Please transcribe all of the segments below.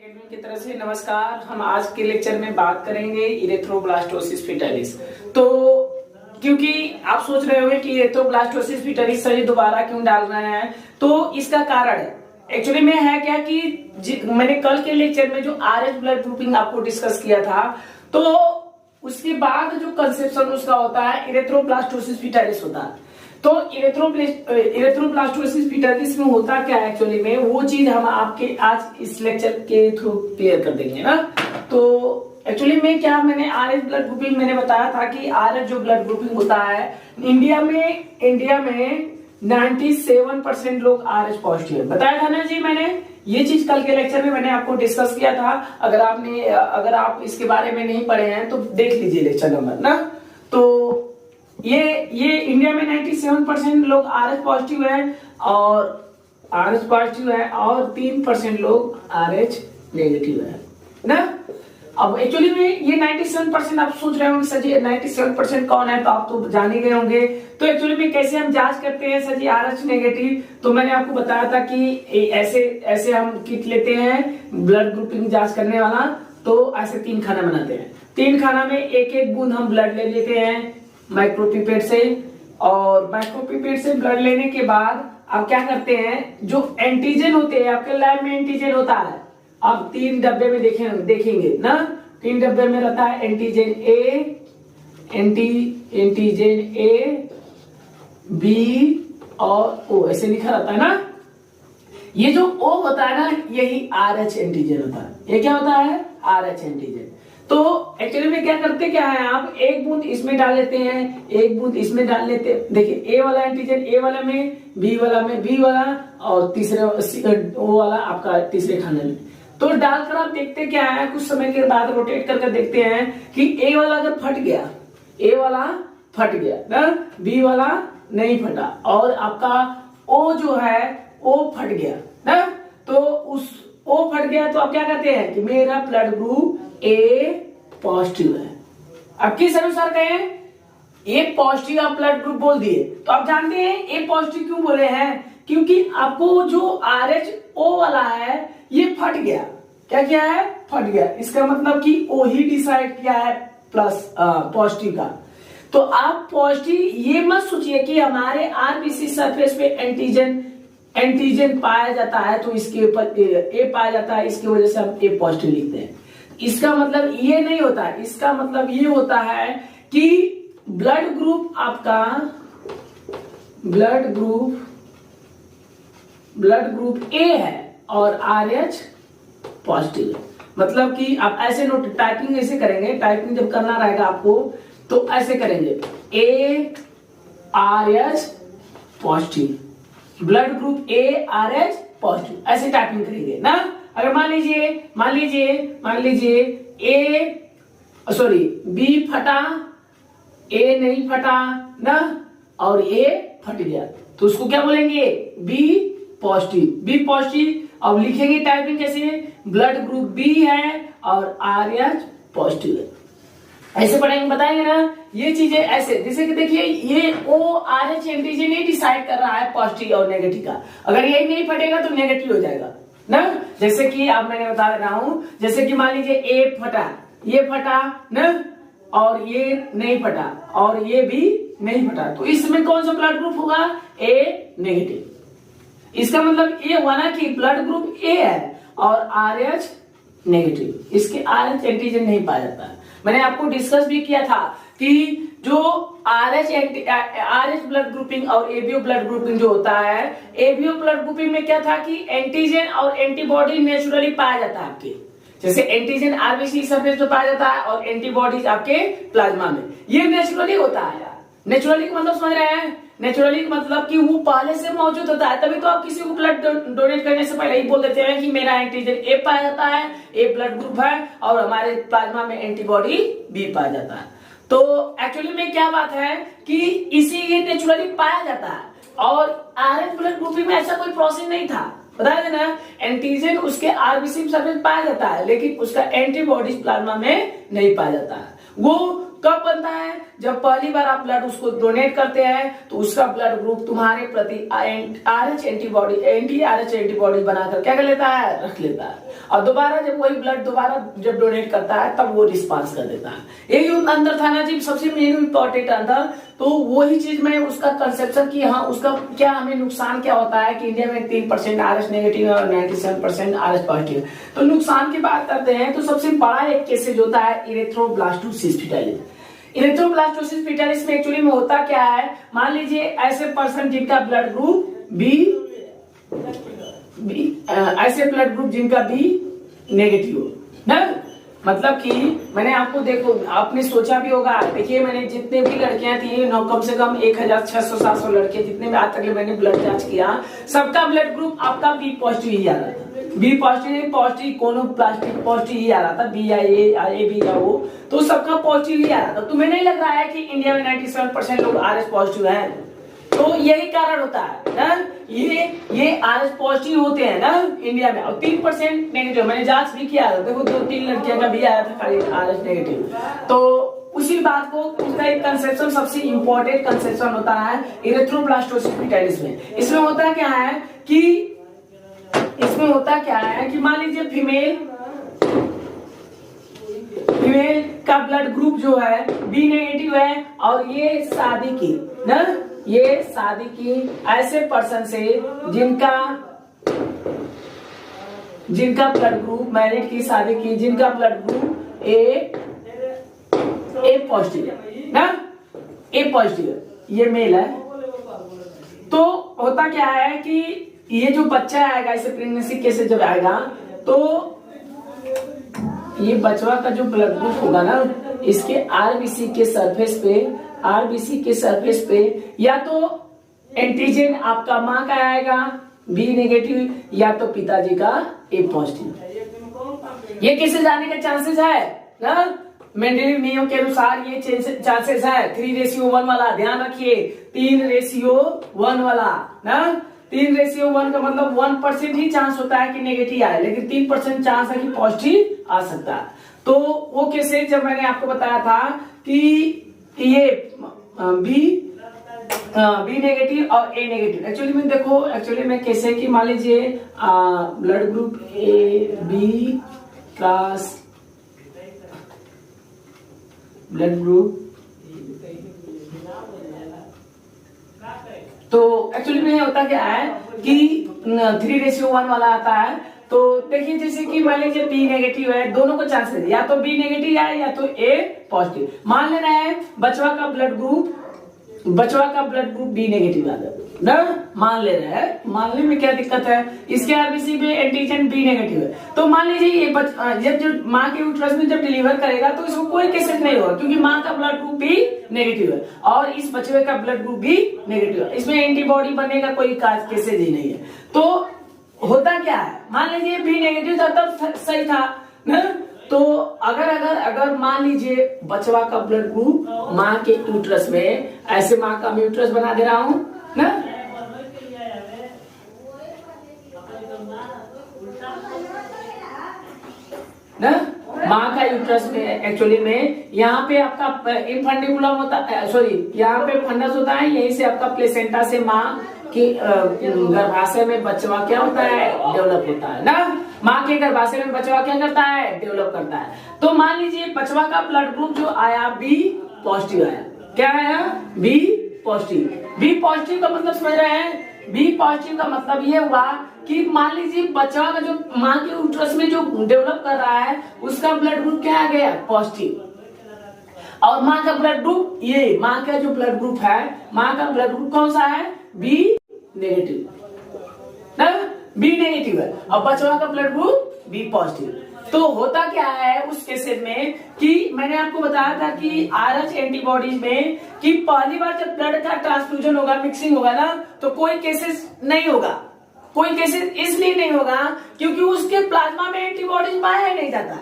Academy की तरफ से नमस्कार। हम आज के लेक्चर में बात करेंगे इरेथ्रोब्लास्टोसिस फिटलिस। तो क्योंकि आप सोच रहे होंगे कि इरेथ्रोब्लास्टोसिस फिटलिस सर दोबारा क्यों डाल रहे हैं, तो इसका कारण एक्चुअली में है क्या कि मैंने कल के लेक्चर में जो आरएच ब्लड ग्रुपिंग आपको डिस्कस किया था, तो उसके बाद जो कंसेप्शन उसका होता है इरेथ्रोब्लास्टोसिस फिटलिस होता है। तो इरेथ्रोब्लास्टोसिस फिटलिस में होता क्या है एक्चुअली में, वो चीज हम आपके आज इस लेक्चर के थ्रू क्लियर कर देंगे ना। तो एक्चुअली में क्या मैंने आरएच ब्लड ग्रुपिंग मैंने बताया था कि आरएच जो ब्लड ग्रुपिंग होता है इंडिया में 97% लोग आरएच पॉजिटिव है, बताया था ना जी। मैंने ये चीज कल के लेक्चर में मैंने आपको डिस्कस किया था। अगर आप इसके बारे में नहीं पढ़े हैं तो देख लीजिए लेक्चर नंबर ना। तो ये इंडिया में 97% लोग आरएच पॉजिटिव है और 3% लोग आरएच नेगेटिव है ना। अब एक्चुअली में ये 97% आप सोच रहे होंगे सर जी 97% कौन है, तो आप तो जान ही गए होंगे। तो एक्चुअली में कैसे हम जांच करते हैं सर जी आरएच नेगेटिव, तो मैंने आपको बताया था कि ऐसे हम किट लेते हैं ब्लड ग्रुपिंग जांच करने वाला। तो ऐसे 3 खाना बनाते हैं, 3 खाना में एक बूंद हम ब्लड ले लेते हैं माइक्रोपिपेट से, और माइक्रोपिपेट से ब्लड लेने के बाद आप क्या करते हैं, जो एंटीजन होते हैं आपके लैब में एंटीजन होता है, आप 3 डब्बे में देखेंगे ना। 3 डब्बे में रहता है एंटीजन ए, बी और ओ, ऐसे लिखा रहता है ना। ये जो ओ होता है ना यही आरएच एंटीजन होता है। ये क्या होता है, आरएच एंटीजन। तो एक्चुअली में क्या करते क्या है, आप एक बूंद इसमें डाल लेते हैं, एक बूंद इसमें डाल लेते हैं। देखिए ए वाला एंटीजन ए वाला में, बी वाला में बी वाला, और तीसरे ओ वाला आपका तीसरे खाने में। तो डालकर आप देखते क्या है, कुछ समय के बाद रोटेट करके देखते हैं कि ए वाला अगर फट गया, ए वाला फट गया ना, बी वाला नहीं फटा, और आपका ओ जो है ओ फट गया ना। तो उस ओ फट गया तो आप क्या कहते हैं कि मेरा ब्लड ग्रुप ए पॉजिटिव है। अब किस अनुसार कहें, ए पॉजिटिव आप ब्लड ग्रुप बोल दिए, तो आप जानते हैं ए पॉजिटिव क्यों बोले हैं, क्योंकि आपको जो आरएच ओ वाला है ये फट गया। क्या किया है, फट गया। इसका मतलब कि ओ ही डिसाइड किया है प्लस पॉजिटिव का। तो आप पॉजिटिव ये मत सोचिए कि हमारे आरबीसी सरफेस पे एंटीजन पाया जाता है तो इसके ऊपर ए पाया जाता है, इसकी वजह से हम ए पॉजिटिव लिखते हैं। इसका मतलब ये नहीं होता है, इसका मतलब ये होता है कि ब्लड ग्रुप आपका ब्लड ग्रुप ए है और आरएच पॉजिटिव है। मतलब कि आप ऐसे नोट टाइपिंग ऐसे करेंगे, टाइपिंग जब करना रहेगा आपको तो ऐसे करेंगे, A Rh positive, blood group A Rh positive, ऐसे टाइपिंग करेंगे ना। अगर मान लीजिए बी फटा, ए नहीं फटा ना, और ए फट गया, तो उसको क्या बोलेंगे, बी पॉजिटिव। अब लिखेंगे टाइपिंग कैसे, ब्लड ग्रुप बी है और आरएच पॉजिटिव है, ऐसे पढ़ेंगे, बताएंगे ना ये चीजें ऐसे। जैसे कि देखिए ये ओ आरएच एंटीजन नहीं डिसाइड कर रहा है पॉजिटिव और नेगेटिव का, अगर ये नहीं फटेगा तो नेगेटिव हो जाएगा ना। जैसे कि अब मैंने बता रहा हूं, जैसे कि मान लीजिए ए फटा, ये फटा ना, और ये नहीं फटा, और ये भी नहीं फटा, तो इसमें कौन सा ब्लड ग्रुप होगा, ए नेगेटिव। इसका मतलब ये हुआ ना कि ब्लड ग्रुप ए है और आरएच नेगेटिव, इसके आरएच एंटीजन नहीं पाया जाता है। मैंने आपको डिस्कस भी किया था कि जो आरएच ब्लड ग्रुपिंग और एबीओ ब्लड ग्रुपिंग जो होता है, एबीओ ब्लड ग्रुपिंग में क्या था कि एंटीजन और एंटीबॉडी नेचुरली पाया जाता है आपके, जैसे एंटीजन आरबीसी सरफेस पे पाया जाता है और एंटीबॉडीज आपके प्लाज्मा में, ये नेचुरली होता है। नेचुरली का मतलब समझ रहे हैं, नेचुरली का मतलब कि वो पहले से मौजूद होता है, तभी तो आप किसी को ब्लड डोनेट करने से पहले ही बोल देते हैं कि मेरा एंटीजन ए पाया जाता है, ए ब्लड ग्रुप है, और हमारे प्लाज्मा में एंटीबॉडी बी पाया जाता है। तो एक्चुअली में क्या बात है कि इसी ये नेचुरली पाया जाता है, और आरएच ब्लड ग्रुपिंग में ऐसा कोई प्रोसेस नहीं था, बताया ना। एंटीजन उसके आरबीसी सरफेस पाया जाता है, लेकिन उसका एंटीबॉडीज प्लाज्मा में नहीं पाया जाता है। वो कब बनता है? जब पहली बार आप ब्लड उसको डोनेट करते हैं तो उसका ब्लड ग्रुप तुम्हारे प्रति RH एंटीबॉडी, एंटी-RH एंटीबॉडी बनाकर क्या कर लेता है? रख लेता है। और दोबारा जब वही ब्लड दोबारा जब डोनेट करता है तब वो रिस्पांस कर देता है। यही अंतर था ना जी, सबसे मेन इंपॉर्टेंट अंतर। तो वही चीज में उसका कंसेप्शन की हाँ उसका क्या हमें नुकसान क्या होता है कि इंडिया में 3% RH नेगेटिव है और 97% RH पॉजिटिव है। तो नुकसान की बात करते हैं तो सबसे बड़ा एक केसेज होता है इरेथ्रोब्लास्टोसिस फीटालिस। इरेथ्रोब्लास्टोसिस फीटालिस में एक्चुअली में होता क्या है, मान लीजिए ऐसे पर्सन जिनका ब्लड ग्रुप ऐसे ब्लड ग्रुप जिनका बी नेगेटिव हो ना, मतलब कि मैंने आपको देखो आपने सोचा भी होगा, देखिए मैंने जितने भी लड़कियां थी कम से कम 1600-700 लड़के जितने भी आज तक मैंने ब्लड जांच किया, सबका ब्लड ग्रुप आपका बी पॉजिटिव ही आ रहा था। बी पॉजिटिव कोनो प्लास्टिक पॉजिटिव ही आ रहा था, बी या ए बी या ओ, तो सबका पॉजिटिव ही आ रहा था। तुम्हें नहीं लग रहा है कि इंडिया में 97% लोग RH पॉजिटिव हैं? तो यही कारण होता है ना, ये RH पॉजिटिव होते हैं ना इंडिया में, और 3% नेगेटिव। मैंने जांच भी किया था, देखो 2-3 लड़कियों का भी आया था खाली RH नेगेटिव। तो उसी बात को उसका एक कंसेप्शन, सबसे इंपॉर्टेंट कंसेप्शन होता है इरेथ्रोब्लास्टोसिस फीटालिस में। इसमें होता क्या है कि मान लीजिए फीमेल का ब्लड ग्रुप जो है बी नेगेटिव है और ये शादी की ऐसे पर्सन से जिनका ब्लड ग्रुप, मैरिड की शादी की जिनका ब्लड ग्रुप ए पॉजिटिव है ना, ए पॉजिटिव है, ये मेल है। तो होता क्या है कि ये जो बच्चा आएगा इसे प्रेगनेंसी केस जब आएगा तो ये बचवा का जो ब्लड ग्रुप होगा ना, इसके आरबीसी के सरफेस पे या तो एंटीजन आपका माँ का आएगा बी नेगेटिव या तो पिताजी का ए पॉजिटिव। ये कैसे जाने का चांसेस है ना, मेंडेलिव नियम के अनुसार ये चांसेस है 3:1 वाला, ध्यान रखिए 3:1 वाला ना। 3:1 का मतलब 1% ही चांस होता है कि नेगेटिव आए, लेकिन 3% चांस है कि पॉजिटिव आ सकता है। तो वो केसेस जब मैंने आपको बताया था कि ये बी नेगेटिव और ए नेगेटिव, एक्चुअली में कैसे कि मान लीजिए blood group A B class blood group, तो एक्चुअली में होता क्या है कि 3:1 वाला आता है। तो देखिए जैसे कि मान लीजिए बी नेगेटिव है, दोनों को चांस है या तो बी नेगेटिव आए या तो ए पॉजिटिव। मान लेना है बचवा का ब्लड ग्रुप बी नेगेटिव आ जाए ना, मान ले रहे हैं, मानने में क्या दिक्कत है, इसके आरबीसी में एंटीजन बी नेगेटिव है। तो मान लीजिए ये जब माँ के यूट्रस में जब डिलीवर करेगा तो इसको कोई केसेस नहीं होगा क्योंकि माँ का ब्लड ग्रुप भी नेगेटिव है और इस बच्चे का ब्लड ग्रुप भी नेगेटिव है, इसमें एंटीबॉडी बनने का कोई केसेस ही नहीं है। तो होता क्या है, मान लीजिए बी नेगेटिव था तब सही था ना, तो अगर मान लीजिए बचवा का ब्लड ग्रुप माँ के यूट्रस में, ऐसे माँ का मैं यूट्रस बना दे रहा हूं ना, माँ का यूट्रस में एक्चुअली में यहाँ पे आपका इनफंडिबुलम होता है, सॉरी यहाँ पे फंडस होता है, यहीं से आपका प्लेसेंटा से माँ की गर्भाशय में बचवा क्या होता है, डेवलप होता है ना। माँ के गर्भाशय में बचवा क्या करता है, डेवलप करता है। तो मान लीजिए बचवा का ब्लड ग्रुप जो आया बी पॉजिटिव आया, क्या आया, बी पॉजिटिव। बी पॉजिटिव का मतलब समझ रहे हैं, बी पॉजिटिव का मतलब ये हुआ कि मान लीजिए बच्चा का जो माँ के यूट्रस में जो डेवलप कर रहा है उसका ब्लड ग्रुप क्या आ गया, पॉजिटिव। और माँ का ब्लड ग्रुप, ये माँ का जो ब्लड ग्रुप है, माँ का ब्लड ग्रुप कौन सा है, बी नेगेटिव ना, बी नेगेटिव है और बच्चा का ब्लड ग्रुप बी पॉजिटिव। तो होता क्या है उस केसेस में कि मैंने आपको बताया था कि RH एंटीबॉडीज में कि पहली बार जब ब्लड का ट्रांसफ्यूजन होगा, मिक्सिंग होगा ना, तो कोई केसेस नहीं होगा। कोई केसेस इसलिए नहीं होगा क्योंकि उसके प्लाज्मा में एंटीबॉडीज पाया ही नहीं जाता,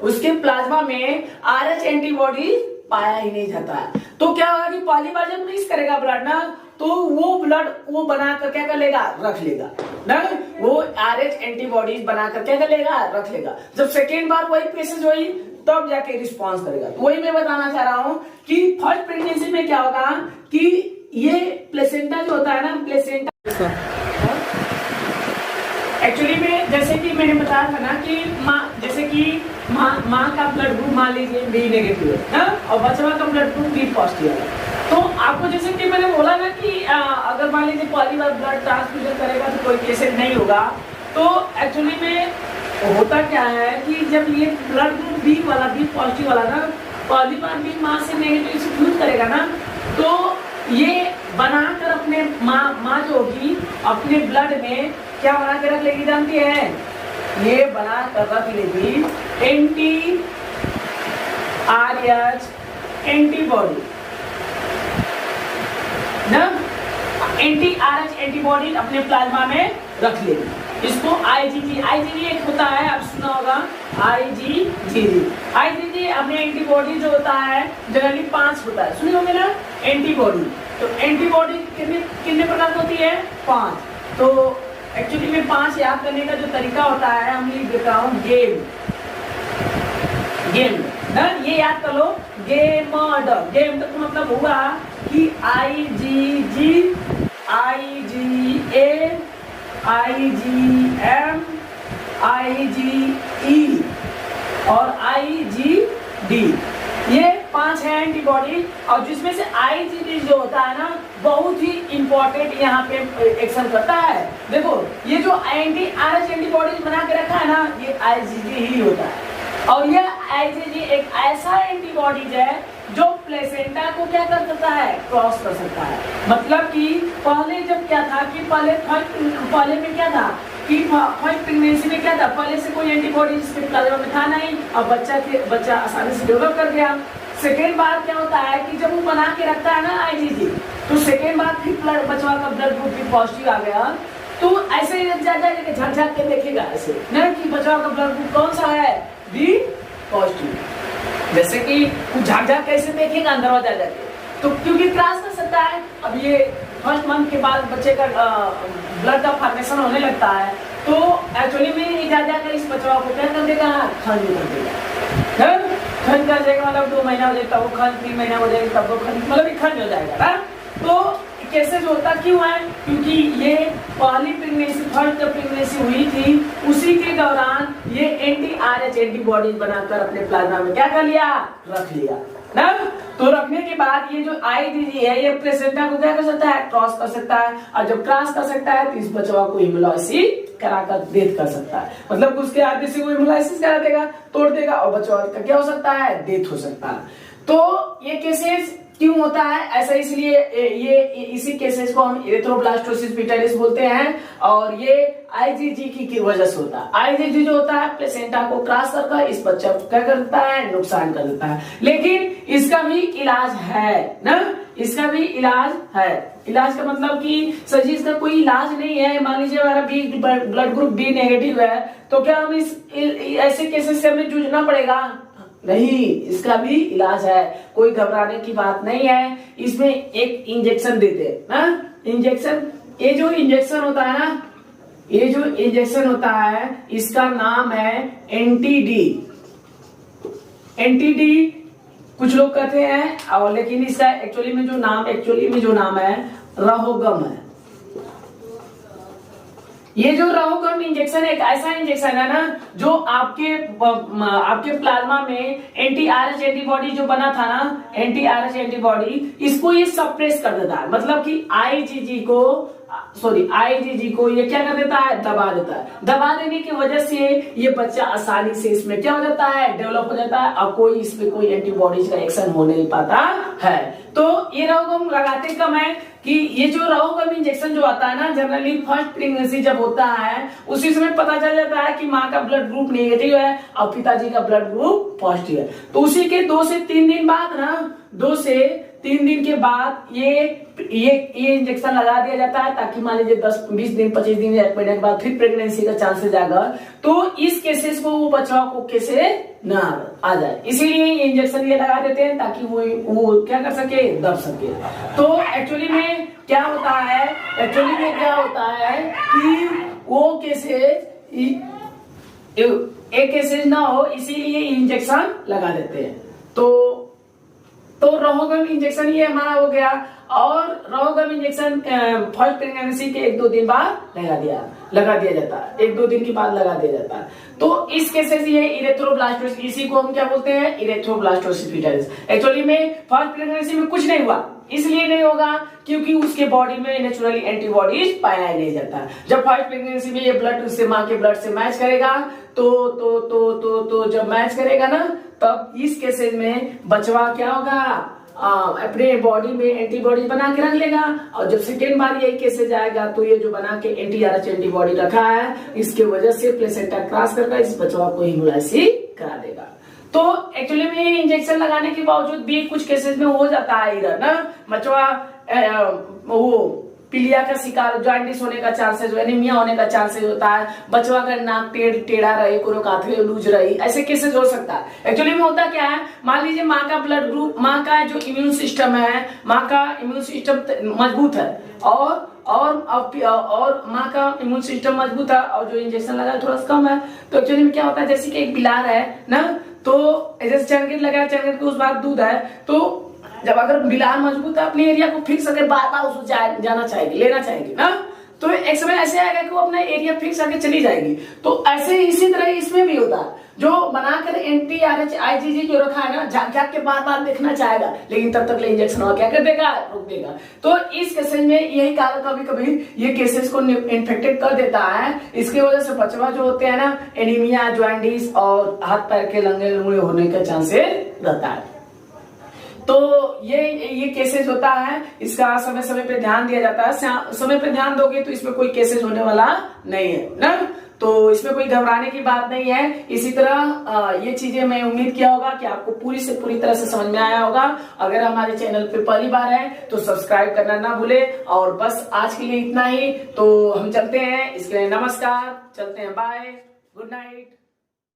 उसके प्लाज्मा में RH एंटीबॉडी पाया ही नहीं जाता। तो क्या होगा कि पहली बार जब मिक्स करेगा ब्लड ना, तो वो ब्लड वो बनाकर क्या कर लेगा, रख लेगा ना, वो RH एंटीबॉडीज बनाकर क्या कर लेगा, रख लेगा। जब सेकेंड बार वही प्रोसेस हुई तब जाके रिस्पॉन्स करेगा। तो वही मैं बताना चाह रहा हूं कि फर्स्ट प्रेगनेंसी में क्या होगा कि ये प्लेसेंटा जो होता है ना, प्लेसेंटा एक्चुअली में जैसे कि मैंने बताया था ना कि जैसे कि माँ का ब्लड ग्रुप मान लीजिए बी नेगेटिव है ना, और बच्चा का ब्लड ग्रुप बी पॉजिटिव है। तो आपको जैसे कि मैंने बोला ना कि अगर मान लीजिए पहली बार ब्लड ट्रांसफ्यूजन करेगा तो कोई केसेस नहीं होगा। तो एक्चुअली में होता क्या है कि जब ये ब्लड ग्रुप बी वाला, बी पॉजिटिव वाला ना पहली बार भी माँ से नेगेटिव से फ्यूज करेगा ना, तो ये बनाकर अपने माँ जो होगी अपने ब्लड में क्या बना के रख लेगी जानती है? ये बना कर रख लेगी एंटी आरएच एंटीबॉडी ना, एंटी आरएच एंटीबॉडी अपने प्लाज्मा में रख लेगी। इसको आईजीजी, आईजीजी एक होता है, आप सुना होगा आईजीजी। आईजीजी अपने एंटीबॉडी जो होता है जनरली 5 होता है, सुनी होंगे ना एंटीबॉडी। तो एंटीबॉडी कितने प्रकार की होती है? 5। तो एक्चुअली में 5 याद करने का जो तरीका होता है हम लिख देता हूँ गेम ना, ये याद कर लो गेम का मतलब हुआ कि आईजीजी, आईजीए, आईजीएम, आईजीई और आईजीडी, ये 5 है एंटीबॉडी। और जिसमें से आईजीडी जो होता है ना बहुत ही इंपॉर्टेंट यहाँ पे एक्शन करता है। देखो ये जो एंटी आरएच एंटीबॉडी बना के रखा है ना, ये आईजीडी ही होता है। और यह आईजीजी एक ऐसा एंटीबॉडीज है जो प्लेसेंटा को क्या कर सकता है? क्रॉस कर सकता है। मतलब कि पहले जब क्या था कि पहले में क्या था कि फर्स्ट प्रेगनेंसी में क्या था, पहले से कोई एंटीबॉडी इसके प्लाज्मा में था नहीं और बच्चा आसानी से डेवलप कर गया। सेकेंड बार क्या होता है कि जब वो बना के रखता है ना आईजीजी, तो सेकेंड बार फिर बच्चा का ब्लड ग्रुप भी पॉजिटिव आ गया, तो ऐसे ही झक के देखेगा ऐसे ना कि बच्चा का ब्लड ग्रुप कौन सा है? B positive. जैसे कि झाक कैसे देखेगा अंदर हो जाके, तो क्योंकि क्रॉस कर सकता है। अब ये फर्स्ट मंथ के बाद बच्चे का ब्लड का फॉर्मेशन होने लगता है, तो एक्चुअली में जाकर इस बच्चा को क्या कर देगा? खंड कर देगा। खंड कर देगा मतलब 2 महीना हो जाएगा तब वो खंड, 3 महीना हो जाएगा तब वो खंड, मतलब खंड हो जाएगा ना। तो केसेस होता क्यों है? क्योंकि ये पहली प्रेगनेंसी, फर्स्ट प्रेगनेंसी हुई थी, उसी के दौरान ये एंटी आरएच एंटीबॉडीज बनाकर अपने प्लाज्मा में क्या कर लिया? रख लिया ना। तो रखने के बाद ये जो आईजीजी है ये प्लेसेंटा को क्या कर सकता है? क्रॉस कर सकता है। और जब क्रॉस कर सकता है तो इस बच्चा को हिमोलाइसिस कराकर डेथ कर सकता है। मतलब उसके आगे से वो हिमोलाइसिस करा देगा, तोड़ देगा और बच्चा का क्या हो सकता है? डेथ हो सकता है। तो ये केसेस क्यों होता है ऐसा? इसलिए ये इसी केसेस को हम एरिथ्रोब्लास्टोसिस पिटालिस बोलते हैं और ये आईजीजी की वजह से होता है। आईजीजी जो होता है प्लेसेंटा को क्रॉस करके इस बच्चा को क्या करता है? नुकसान कर देता है। लेकिन इसका भी इलाज है ना, इसका भी इलाज है। इलाज का मतलब कि सर जी इसका कोई इलाज नहीं है, मान लीजिए हमारा B blood group B negative है, तो क्या हम इस ऐसे केसेस से हमें जूझना पड़ेगा? नहीं, इसका भी इलाज है, कोई घबराने की बात नहीं है। इसमें एक इंजेक्शन देते हैं ना, इंजेक्शन, ये जो इंजेक्शन होता है ना, ये जो इंजेक्शन होता है इसका नाम है एंटी-डी। एंटी-डी कुछ लोग कहते हैं और लेकिन इसका एक्चुअली में जो नाम है रहोगम है। ये जो रहोगम इंजेक्शन एक ऐसा इंजेक्शन है ना जो आपके प्लाज्मा में एंटी आरएच एंटीबॉडी जो बना था ना, एंटी आरएच एंटीबॉडी, इसको ये सप्रेस कर देता है। मतलब कि आईजीजी को ये क्या कर देता है? दबा देता है। दबा देने की वजह से ये बच्चा आसानी से इसमें क्या हो जाता है? डेवलप हो जाता है और कोई इसमें कोई एंटीबॉडीज का एक्शन हो नहीं पाता है। तो ये रहोगम लगाते कम है कि ये जो रहोगम इंजेक्शन जो आता है ना जनरली फर्स्ट प्रेगनेंसी जब होता है उसी समय पता चल जाता है कि माँ का ब्लड ग्रुप नेगेटिव है और पिताजी का ब्लड ग्रुप पॉजिटिव है। तो उसी के 2 से 3 दिन बाद ना, 2 से 3 दिन के बाद ये इंजेक्शन लगा दिया जाता है ताकि मान लीजिए 10, 20 दिन, 25 दिन या 1 महीने के बाद फिर प्रेगनेंसी का चांसेस जाएगा, तो इस केसेस को वो बच्चा को कैसे ना आ जाए, इसीलिए इंजेक्शन ये लगा देते हैं ताकि वो क्या कर सके? दब सके। तो एक्चुअली में क्या होता है कि वो केसेस एक केसेज ना हो इसीलिए इंजेक्शन लगा देते हैं। तो रोहोगम इंजेक्शन ये हमारा हो गया। और रोहोगम इंजेक्शन फर्स्ट प्रेगनेंसी के 1-2 दिन बाद लगा दिया जाता है, 1-2 दिन के बाद लगा दिया जाता है। तो इस केसेस ये इरेथ्रोब्लास्टोसिस, इसी को हम क्या बोलते हैं, इरेथ्रोब्लास्टोसिस फिटस। एक्चुअली में फर्स्ट प्रेगनेंसी में कुछ नहीं हुआ, इसलिए नहीं होगा क्योंकि उसके बॉडी में नेचुरली एंटीबॉडीज पाया नहीं जाता। जब फर्स्ट प्रेगनेंसी में ये ब्लड उससे माँ के ब्लड से मैच करेगा तो जब मैच करेगा ना, तब इस केसेस में बचवा क्या होगा, अपने बॉडी में एंटीबॉडी बना के रख लेगा। और जब सेकेंड बार यही केसेज आएगा तो ये जो बना के एंटी-आरएच एंटीबॉडी रखा है, इसके वजह से प्लेसेंटा क्रॉस करके इस बचवा को हिमोलाइसिस करा देगा। तो एक्चुअली में इंजेक्शन लगाने के बावजूद भी कुछ केसेस में हो जाता है इधर ना, बचवा वो पीलिया का शिकार, जॉन्डिस होने का चांसेस, एनीमिया होने का चांसेस होता है, बचवा का नाक टेढ़ा रहे, कोरोकाथवे लूज रही, ऐसे केसेस हो सकता है। एक्चुअली में होता क्या है, मान लीजिए माँ का ब्लड ग्रुप, माँ का जो इम्यून सिस्टम है, माँ का इम्यून सिस्टम मजबूत है और माँ का इम्यून सिस्टम मजबूत है और जो इंजेक्शन लगा थोड़ा सा कम है। तो एक्चुअली में क्या होता है, जैसे कि एक बिलार है ना, तो जैसे चैनगेट लगा, चैनगेट के उस बार दूध है, तो जब अगर बिलार मजबूत है अपने एरिया को फिक्स करके बार बार उसको जाना चाहेगी, लेना चाहेगी ना, तो एक समय ऐसे आएगा कि वो अपना एरिया फिक्स करके चली जाएगी। तो ऐसे इसी तरह इसमें भी होता है, जो बनाकर एंटी-आरएच आईजीजी जो रखा है ना, जाके बार बार देखना चाहेगा, लेकिन तब तक इंजेक्शन हुआ क्या कर देगा, रोक देगा। तो इस केसेस में यही कारण कभी कभी ये केसेस को इन्फेक्टेड कर देता है। इसकी वजह से बचवा जो होते हैं ना, एनीमिया, जॉन्डिस और हाथ पैर के लंगड़े होने का चांसेस रहता है। तो ये केसेस होता है, इसका समय समय पे ध्यान दिया जाता है। समय पे ध्यान दोगे तो इसमें कोई केसेस होने वाला नहीं है ना, तो इसमें कोई घबराने की बात नहीं है। इसी तरह ये चीजें मैं उम्मीद किया होगा कि आपको पूरी तरह से समझ में आया होगा। अगर हमारे चैनल पे पहली बार है तो सब्सक्राइब करना ना भूले। और बस आज के लिए इतना ही, तो हम चलते हैं, इसके लिए नमस्कार, चलते हैं, बाय, गुड नाइट।